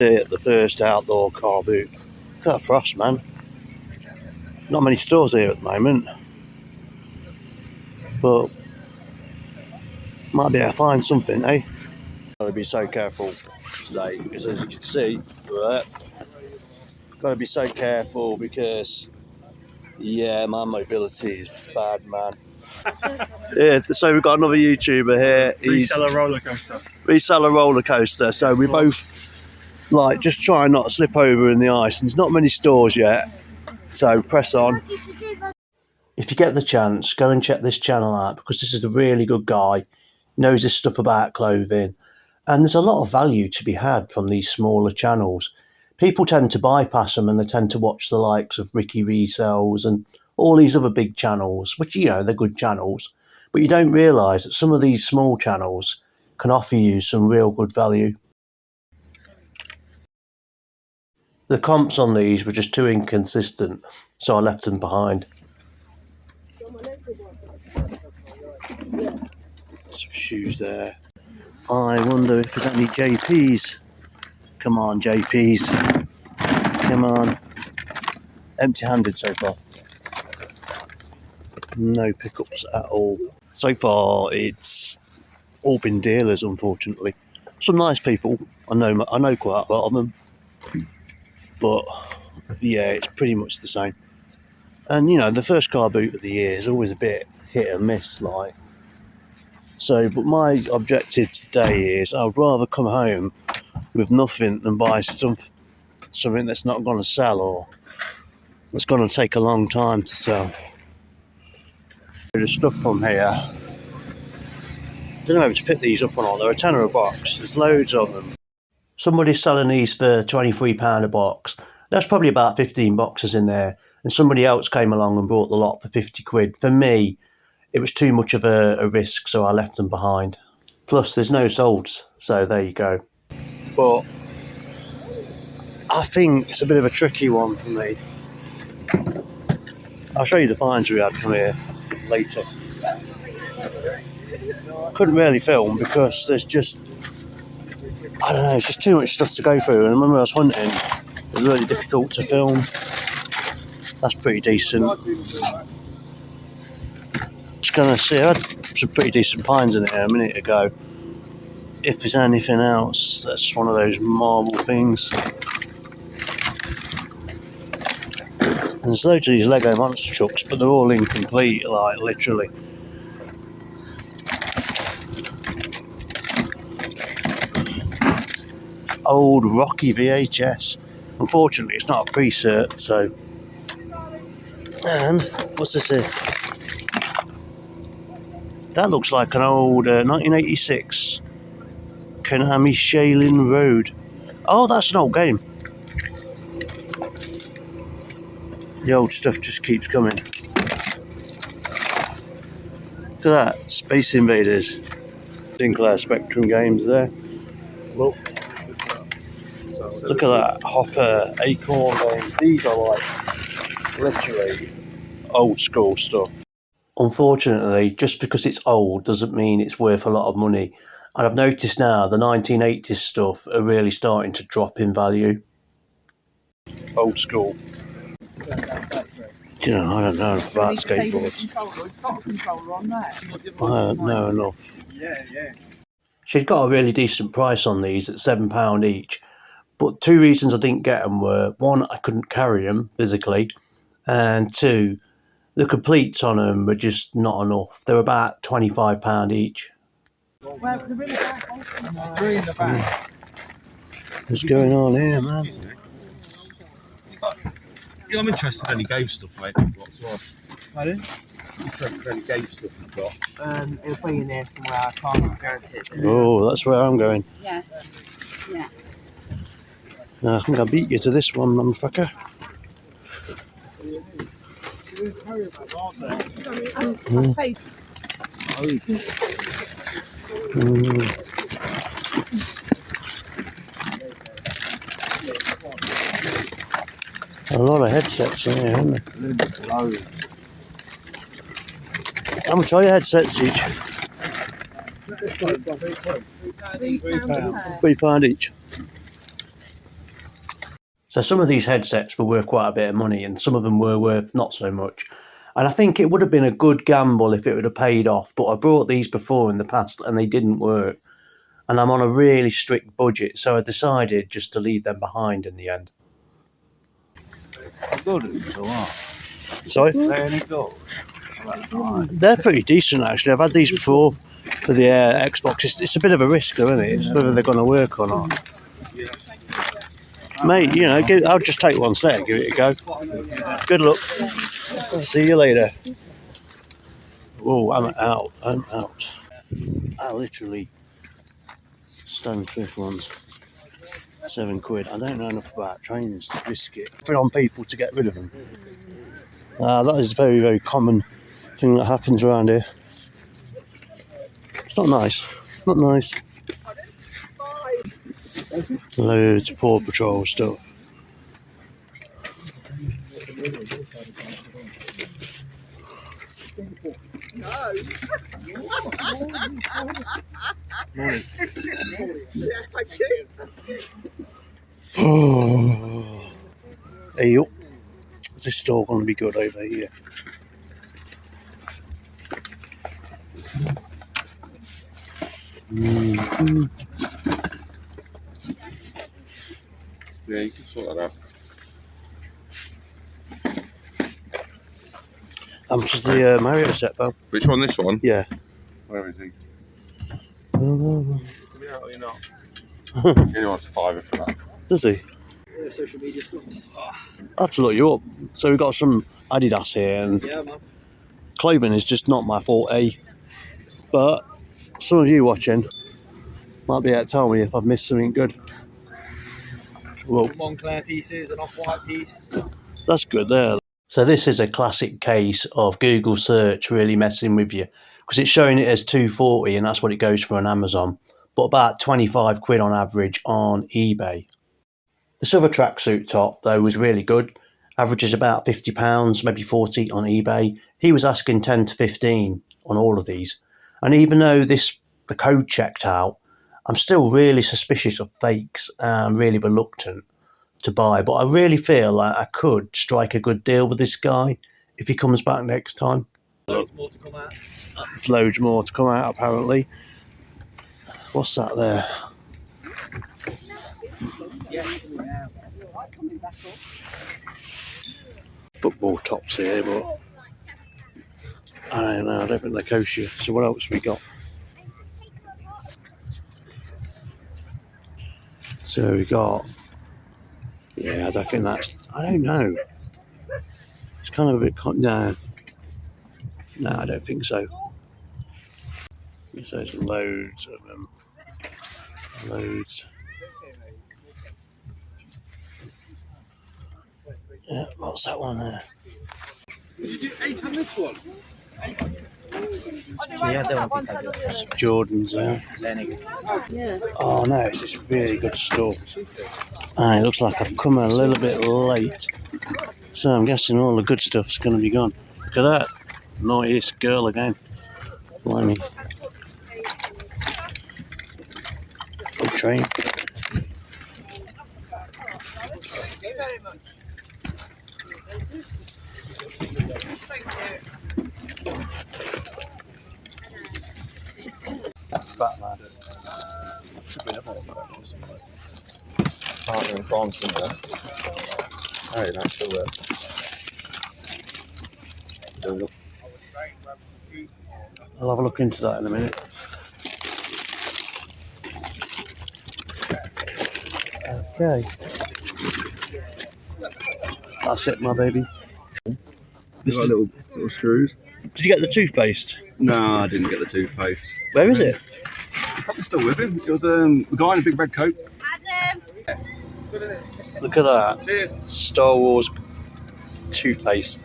The first outdoor car boot. Look at that frost, man. Not many stores here at the moment, but might be able to find something, eh? Gotta be so careful today because, as you can see, gotta be so careful because, yeah, my mobility is bad, man. Yeah, so we've got another YouTuber here. Reseller roller coaster. Reseller roller coaster. So we both like just try not to slip over in the ice. And there's not many stores yet, so press on. If you get the chance, go and check this channel out because this is a really good guy. Knows his stuff about clothing, and there's a lot of value to be had from these smaller channels. People tend to bypass them and they tend to watch the likes of Ricky Resells and all these other big channels, which, you know, they're good channels, but you don't realise that some of these small channels can offer you some real good value. The comps on these were just too inconsistent, so I left them behind. Some shoes there. I wonder if there's any JPs. Come on, JPs. Come on. Empty-handed so far. No pickups at all. So far, it's all been dealers, unfortunately. Some nice people. I know quite a lot of them. But, yeah, it's pretty much the same. And, you know, the first car boot of the year is always a bit hit and miss, like. So, but my objective today is I'd rather come home with nothing than buy something that's not going to sell or that's going to take a long time to sell. There's stuff from here. I don't know if to pick these up or not. They're a tenner a box. There's loads of them. Somebody's selling these for £23 a box. There's probably about 15 boxes in there. And somebody else came along and bought the lot for 50 quid. For me, it was too much of a risk, so I left them behind. Plus, there's no solds, so there you go. But I think it's a bit of a tricky one for me. I'll show you the finds we had from here later. Couldn't really film because there's just, I don't know, it's just too much stuff to go through. And when I was hunting, it was really difficult to film. That's pretty decent. Just gonna see, I had some pretty decent finds in here a minute ago. If there's anything else, that's one of those marble things. And there's loads of these Lego monster trucks, but they're all incomplete, like literally. Old Rocky VHS. Unfortunately, it's not a pre-cert, so. And what's this here? That looks like an old 1986 Konami Shaolin Road. Oh, that's an old game. The old stuff just keeps coming. Look at that, Space Invaders. Sinclair Spectrum games there. Look. Look at that, Hopper, Acorn games. These are like literally old school stuff. Unfortunately, just because it's old doesn't mean it's worth a lot of money. And I've noticed now the 1980s stuff are really starting to drop in value. Old school. You know, I don't know about skateboards. I don't know enough. She'd got a really decent price on these at £7 each. But two reasons I didn't get them were, one, I couldn't carry them physically, and two, the completes on them were just not enough. They were about £25 each. What's going on here, man? Yeah, I'm interested in any game stuff, mate. Pardon? I'm interested in any game stuff you've got. It'll be in there somewhere. I can't guarantee it. Oh, that's where I'm going. Yeah. Yeah. I think I beat you to this one, motherfucker. A lot of headsets in here, isn't there? How much are your headsets each? £3 each. So some of these headsets were worth quite a bit of money, and some of them were worth not so much. And I think it would have been a good gamble if it would have paid off, but I bought these before in the past and they didn't work. And I'm on a really strict budget, so I decided just to leave them behind in the end. Good, so what? Sorry? They're any good. They're pretty decent, actually. I've had these before for the Xbox. It's a bit of a risk, though, isn't it? It's whether they're going to work or not. Mate, you know, I'll just take one set and give it a go. Good luck. See you later. Oh, I'm out. I literally stand thrift ones. £7. I don't know enough about trains to risk it. Put on people to get rid of them. That is a very, very common thing that happens around here. It's not nice. Not nice. Loads of Paw Patrol stuff. Hey up. Is this store going to be good over here? Yeah, you can sort that out. How much is the Mario set, Bo? Which one? This one? Yeah. Where is he? Does Yeah, you're not. He wants £5 for that. he? Social media stuff. I have to look you up. So we've got some Adidas here, and Yeah, man. clothing is just not my forte. But some of you watching might be able to tell me if I've missed something good. Well, Moncler pieces, an off-white piece. that's good there. So this is a classic case of Google search really messing with you, because it's showing it as 240 and that's what it goes for on Amazon, but about 25 quid on average on eBay. This other tracksuit top though was really good. Averages about £50, maybe 40 on eBay. He was asking 10 to 15 on all of these. And even though the code checked out, I'm still really suspicious of fakes and really reluctant to buy, but I really feel like I could strike a good deal with this guy if he comes back next time. Loads more to come out. There's loads more to come out apparently. What's that there? Football tops here, but I don't know, I don't think they're kosher. So what else we got? So we got, yeah, I don't think that's, I don't know. It's kind of a bit, no, I don't think so. So there's loads of them. Loads. Yeah, what's that one there? Did you do 8 on this one? Some Jordans there. Oh no, it's this really good store. It looks like I've come a little bit late. So I'm guessing all the good stuff's going to be gone. Look at that. Naughtiest girl again. Blimey. Good train. Batman. Should be another one. Partner in crime somewhere. Oh, that's still there. I'll have a look into that in a minute. Okay. That's it, my baby. This got little screws. Did you get the toothpaste? No, I didn't get the toothpaste. Where is it? Probably still with him. It was the guy in a big red coat. Look at that. Cheers. Star Wars toothpaste.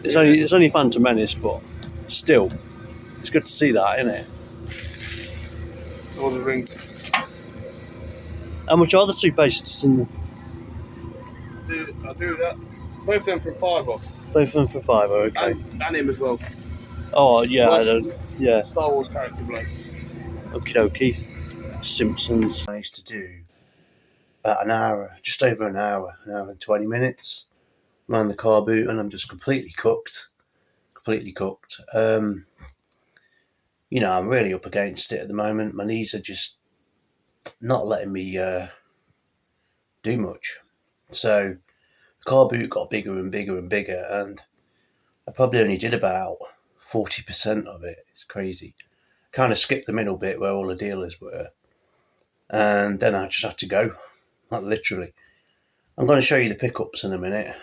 It's only Phantom Menace, but still, it's good to see that, isn't it? All the rings. How much are the toothpastes? I'll do that. Both of them for £5. Both of them for £5, okay. And him as well. Oh, yeah, I don't, yeah. Star Wars character bloke. Okie dokie. Simpsons. I used to do about an hour, just over an hour and 20 minutes. Around the car boot, and I'm just completely cooked. You know, I'm really up against it at the moment. My knees are just not letting me do much. So the car boot got bigger and bigger and bigger, and I probably only did about 40% of it. It's crazy. Kind of skipped the middle bit where all the dealers were, and then I just had to go, like literally. I'm going to show you the pickups in a minute.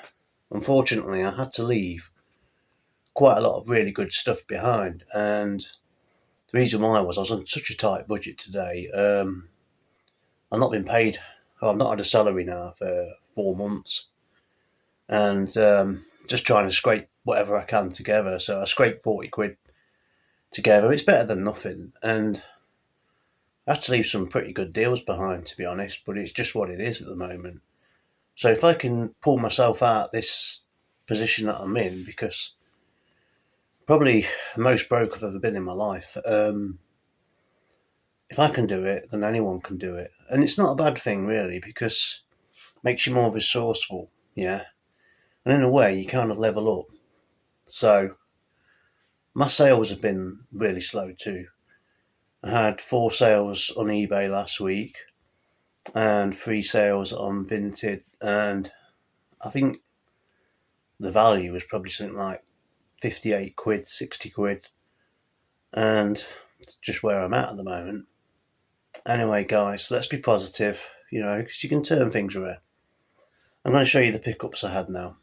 Unfortunately, I had to leave quite a lot of really good stuff behind, and the reason why was I was on such a tight budget today. I've not been paid. I've not had a salary now for 4 months, and just trying to scrape whatever I can together. So I scraped 40 quid together. It's better than nothing, and I had to leave some pretty good deals behind, to be honest, but it's just what it is at the moment. So if I can pull myself out of this position that I'm in, because probably the most broke I've ever been in my life, if I can do it, then anyone can do it. And it's not a bad thing, really, because it makes you more resourceful, yeah? And in a way, you kind of level up. So my sales have been really slow too. I had 4 sales on eBay last week and 3 sales on Vinted, and I think the value was probably something like 58 quid, 60 quid, and it's just where I'm at the moment. Anyway, guys, let's be positive, you know, because you can turn things around. I'm going to show you the pickups I had now.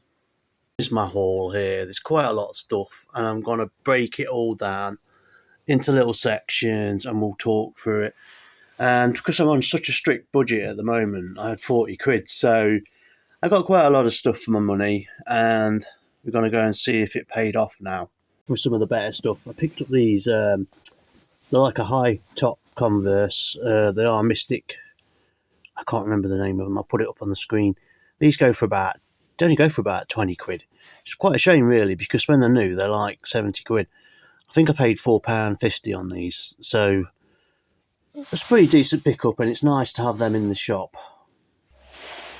This is my haul here. There's quite a lot of stuff, and I'm going to break it all down into little sections, and we'll talk through it. And because I'm on such a strict budget at the moment, I had 40 quid, so I got quite a lot of stuff for my money, and we're going to go and see if it paid off now. With some of the better stuff, I picked up these, they're like a high top Converse, they are Mystic, I can't remember the name of them, I'll put it up on the screen. These they only go for about 20 quid. It's quite a shame really, because when they're new, they're like 70 quid. I think I paid £4.50 on these, so it's a pretty decent pickup, and it's nice to have them in the shop.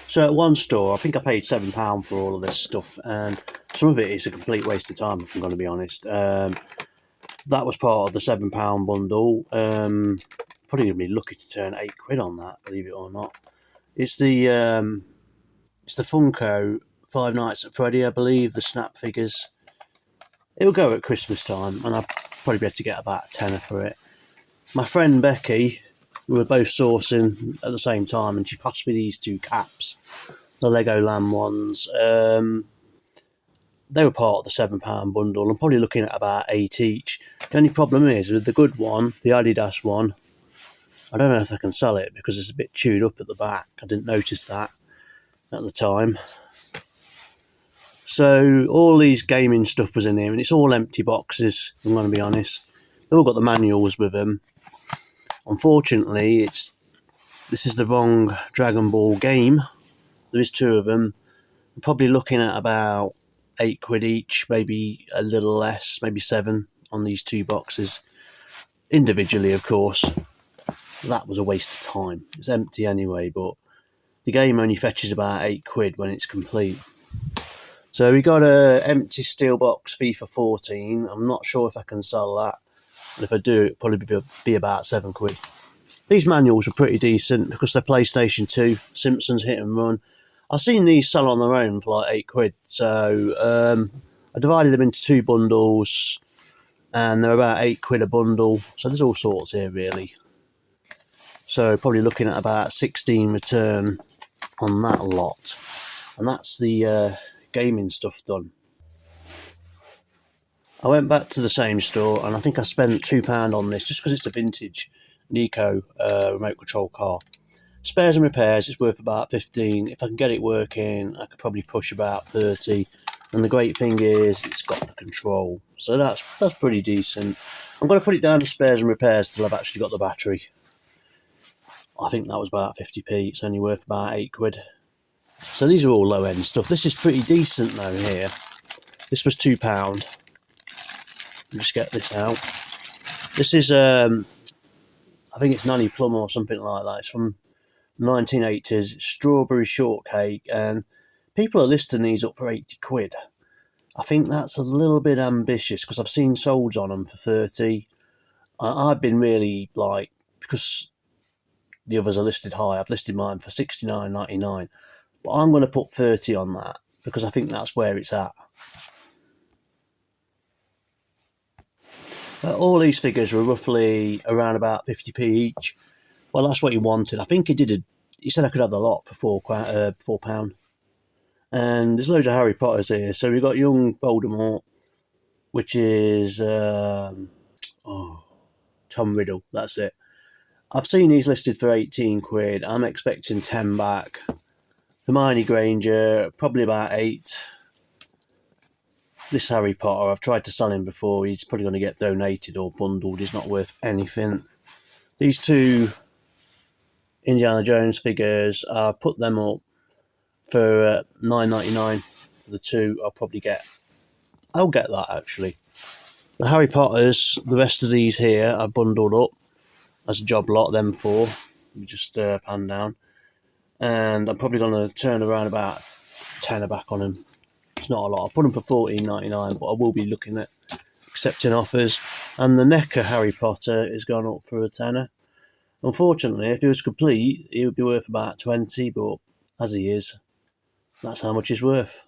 So at one store, I think I paid £7 for all of this stuff, and some of it is a complete waste of time, if I'm going to be honest. That was part of the £7 bundle. Probably going to be lucky to turn 8 quid on that, believe it or not. It's the Funko Five Nights at Freddy, I believe, the snap figures. It'll go at Christmas time, and I'll probably be able to get about a tenner for it. My friend Becky, we were both sourcing at the same time, and she passed me these 2 caps, the Legoland ones. They were part of the £7 bundle. I'm probably looking at about 8 each. The only problem is with the good one, the Adidas one, I don't know if I can sell it because it's a bit chewed up at the back. I didn't notice that at the time. So all these gaming stuff was in here, and it's all empty boxes, I'm going to be honest. They've all got the manuals with them. Unfortunately, this is the wrong Dragon Ball game. There is 2 of them. I'm probably looking at about 8 quid each, maybe a little less, maybe 7 on these 2 boxes. Individually, of course. That was a waste of time. It's empty anyway, but the game only fetches about 8 quid when it's complete. So we got a empty steel box FIFA 14. I'm not sure if I can sell that. And if I do, it'll probably be about 7 quid. These manuals are pretty decent because they're PlayStation 2, Simpsons Hit and Run. I've seen these sell on their own for like 8 quid. So I divided them into 2 bundles, and they're about 8 quid a bundle. So there's all sorts here really. So probably looking at about 16 return on that lot. And that's the gaming stuff done. I went back to the same store, and I think I spent £2 on this just because it's a vintage Nico remote control car. Spares and repairs, it's worth about 15. If I can get it working, I could probably push about 30. And the great thing is, it's got the control. So that's pretty decent. I'm going to put it down to spares and repairs till I've actually got the battery. I think that was about 50p. It's only worth about 8 quid. So these are all low end stuff. This is pretty decent though here. This was £2. Just get this out. This is I think it's Nanny Plum or something like that. It's from 1980s strawberry shortcake, and people are listing these up for 80 quid. I think that's a little bit ambitious because I've seen solds on them for 30. I've been really like, because the others are listed high, I've listed mine for 69.99, but I'm going to put 30 on that because I think that's where it's at. All these figures were roughly around about 50p each. Well, that's what he wanted. I think he said I could have the lot for £4. And there's loads of Harry Potters here. So we've got young Voldemort, which is Tom Riddle. That's it. I've seen these listed for 18 quid. I'm expecting 10 back. Hermione Granger, probably about 8. This Harry Potter, I've tried to sell him before. He's probably going to get donated or bundled. He's not worth anything. These two Indiana Jones figures, I've put them up for $9.99 for the two. I'll get that actually. The Harry Potters, the rest of these here, I bundled up as a job lot. Them four, we just pan down, and I'm probably going to turn around about £10 back on them. It's not a lot. I put them for $14.99, but I will be looking at accepting offers. And the NECA Harry Potter is gone up for a £10. Unfortunately, if he was complete, he would be worth about 20, but as he is, that's how much he's worth.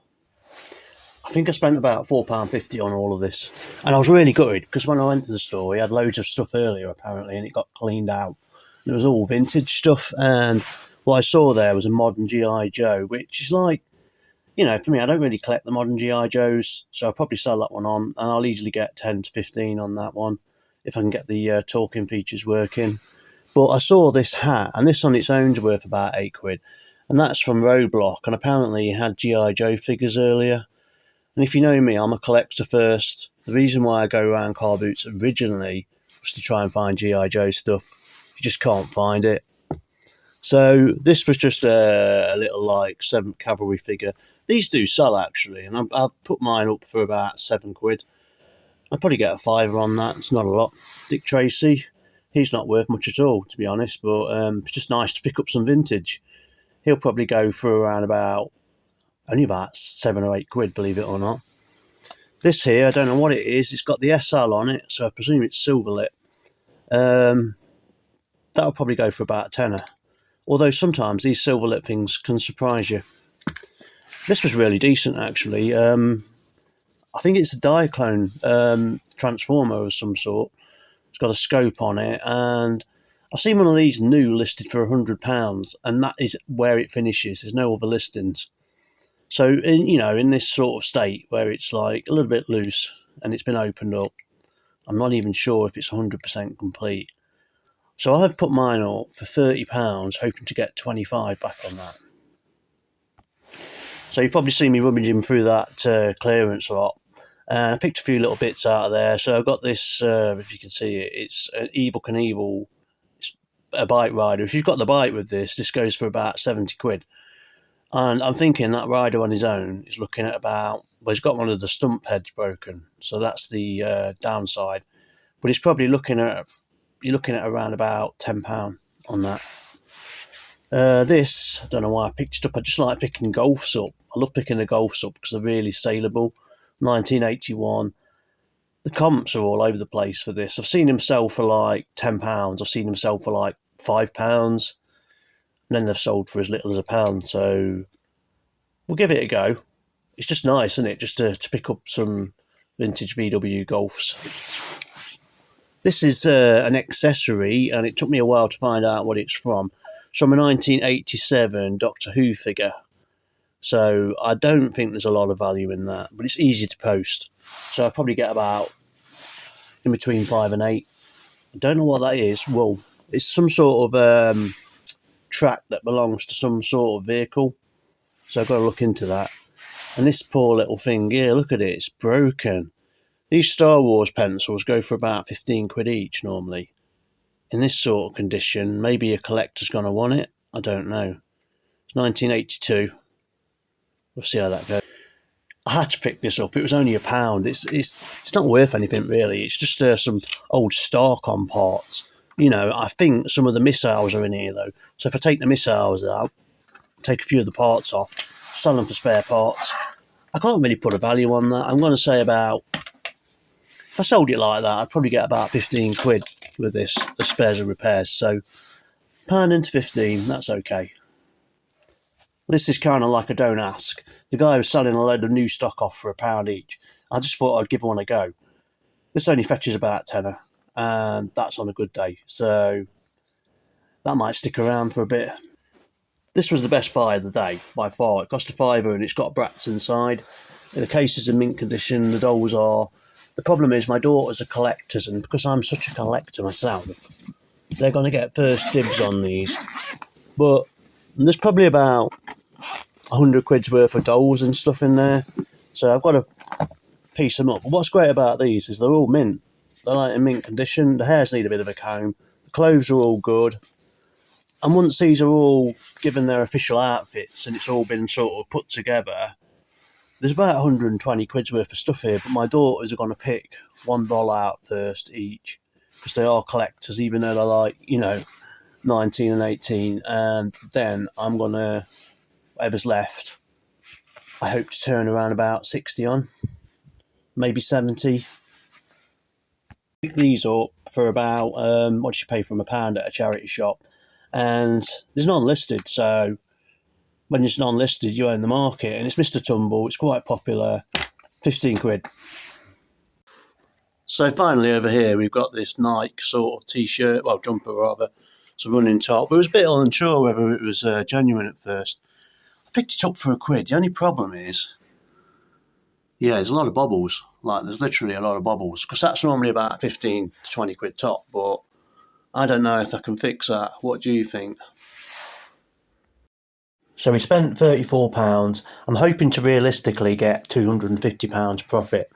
I think I spent about £4.50 on all of this. And I was really gutted, because when I went to the store, he had loads of stuff earlier, apparently, and it got cleaned out. And it was all vintage stuff, and what I saw there was a modern G.I. Joe, which is like, you know, for me, I don't really collect the modern G.I. Joes, so I'll probably sell that one on, and I'll easily get 10 to 15 on that one, if I can get the talking features working. But I saw this hat, and this on its own is worth about 8 quid, and that's from Roadblock, and apparently he had G.I. Joe figures earlier. And if you know me, I'm a collector first. The reason why I go around car boots originally was to try and find G.I. Joe stuff. You just can't find it. So this was just a little like 7th Cavalry figure. These do sell actually, and I've put mine up for about 7 quid. I'll probably get a £5 on that. It's not a lot. Dick Tracy, he's not worth much at all, to be honest, but it's just nice to pick up some vintage. He'll probably go for around only about 7 or 8 quid, believe it or not. This here, I don't know what it is. It's got the SL on it, so I presume it's silver lit. That'll probably go for about £10. Although sometimes these silver lit things can surprise you. This was really decent, actually. I think it's a Diaclone transformer of some sort. It's got a scope on it, and I've seen one of these new listed for £100, and that is where it finishes. There's no other listings. So, in this sort of state where it's like a little bit loose and it's been opened up, I'm not even sure if it's 100% complete. So I've put mine up for £30, hoping to get 25 back on that. So you've probably seen me rummaging through that clearance lot. And I picked a few little bits out of there. So I've got this, if you can see it, it's an Evil Knievel. It's a bike rider. If you've got the bike with this goes for about 70 quid. And I'm thinking that rider on his own is looking at he's got one of the stump heads broken. So that's the downside. But he's probably you're looking at around about £10 on that. This, I don't know why I picked it up. I just like picking Golfs up. I love picking the Golfs up because they're really saleable. 1981. The comps are all over the place for this. I've seen them sell for like £10. I've seen them sell for like £5. And then they've sold for as little as £1. So we'll give it a go. It's just nice, isn't it? Just to pick up some vintage VW Golfs. This is an accessory, and it took me a while to find out what it's from. It's from a 1987 Doctor Who figure. So I don't think there's a lot of value in that, but it's easy to post. So I'll probably get about in between 5 and 8. I don't know what that is. Well, it's some sort of track that belongs to some sort of vehicle. So I've got to look into that. And this poor little thing here, look at it, it's broken. These Star Wars pencils go for about 15 quid each normally. In this sort of condition, maybe a collector's going to want it. I don't know. It's 1982. We'll see how that goes. I had to pick this up. It was only £1. It's not worth anything really. It's just some old Starcom parts. You know, I think some of the missiles are in here though. So if I take the missiles out, take a few of the parts off, sell them for spare parts, I can't really put a value on that. I'm going to say about, if I sold it like that, I'd probably get about 15 quid with this, the spares and repairs. So pound into 15, that's okay. This is kind of like a don't ask. The guy was selling a load of new stock off for £1 each. I just thought I'd give one a go. This only fetches about tenner, and that's on a good day. So that might stick around for a bit. This was the best buy of the day, by far. It cost a £5 and it's got brats inside. The case is in mint condition, the dolls are. The problem is my daughters are collectors, and because I'm such a collector myself, they're going to get first dibs on these. But there's probably about 100 quid's worth of dolls and stuff in there. So I've got to piece them up. But what's great about these is they're all mint. They're like in mint condition. The hairs need a bit of a comb. The clothes are all good. And once these are all given their official outfits and it's all been sort of put together, there's about 120 quid's worth of stuff here. But my daughters are going to pick $1 out first each, because they are collectors, even though they're like, 19 and 18. And then I'm going to, whatever's left, I hope to turn around about 60 on, maybe 70. Pick these up for about, what do you pay from £1 at a charity shop? And there's non-listed, so when it's non-listed, you own the market, and it's Mr. Tumble. It's quite popular, 15 quid. So finally over here, we've got this Nike sort of t-shirt, well, jumper rather. It's a running top. But I was a bit unsure whether it was genuine at first. I picked it up for £1. The only problem is, there's a lot of bobbles. Like, there's literally a lot of bobbles, because that's normally about 15 to 20 quid top, but I don't know if I can fix that. What do you think? So we spent £34. I'm hoping to realistically get £250 profit.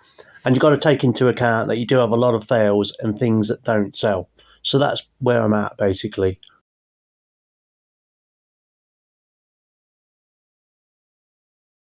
And you've got to take into account that you do have a lot of fails and things that don't sell. So that's where I'm at, basically.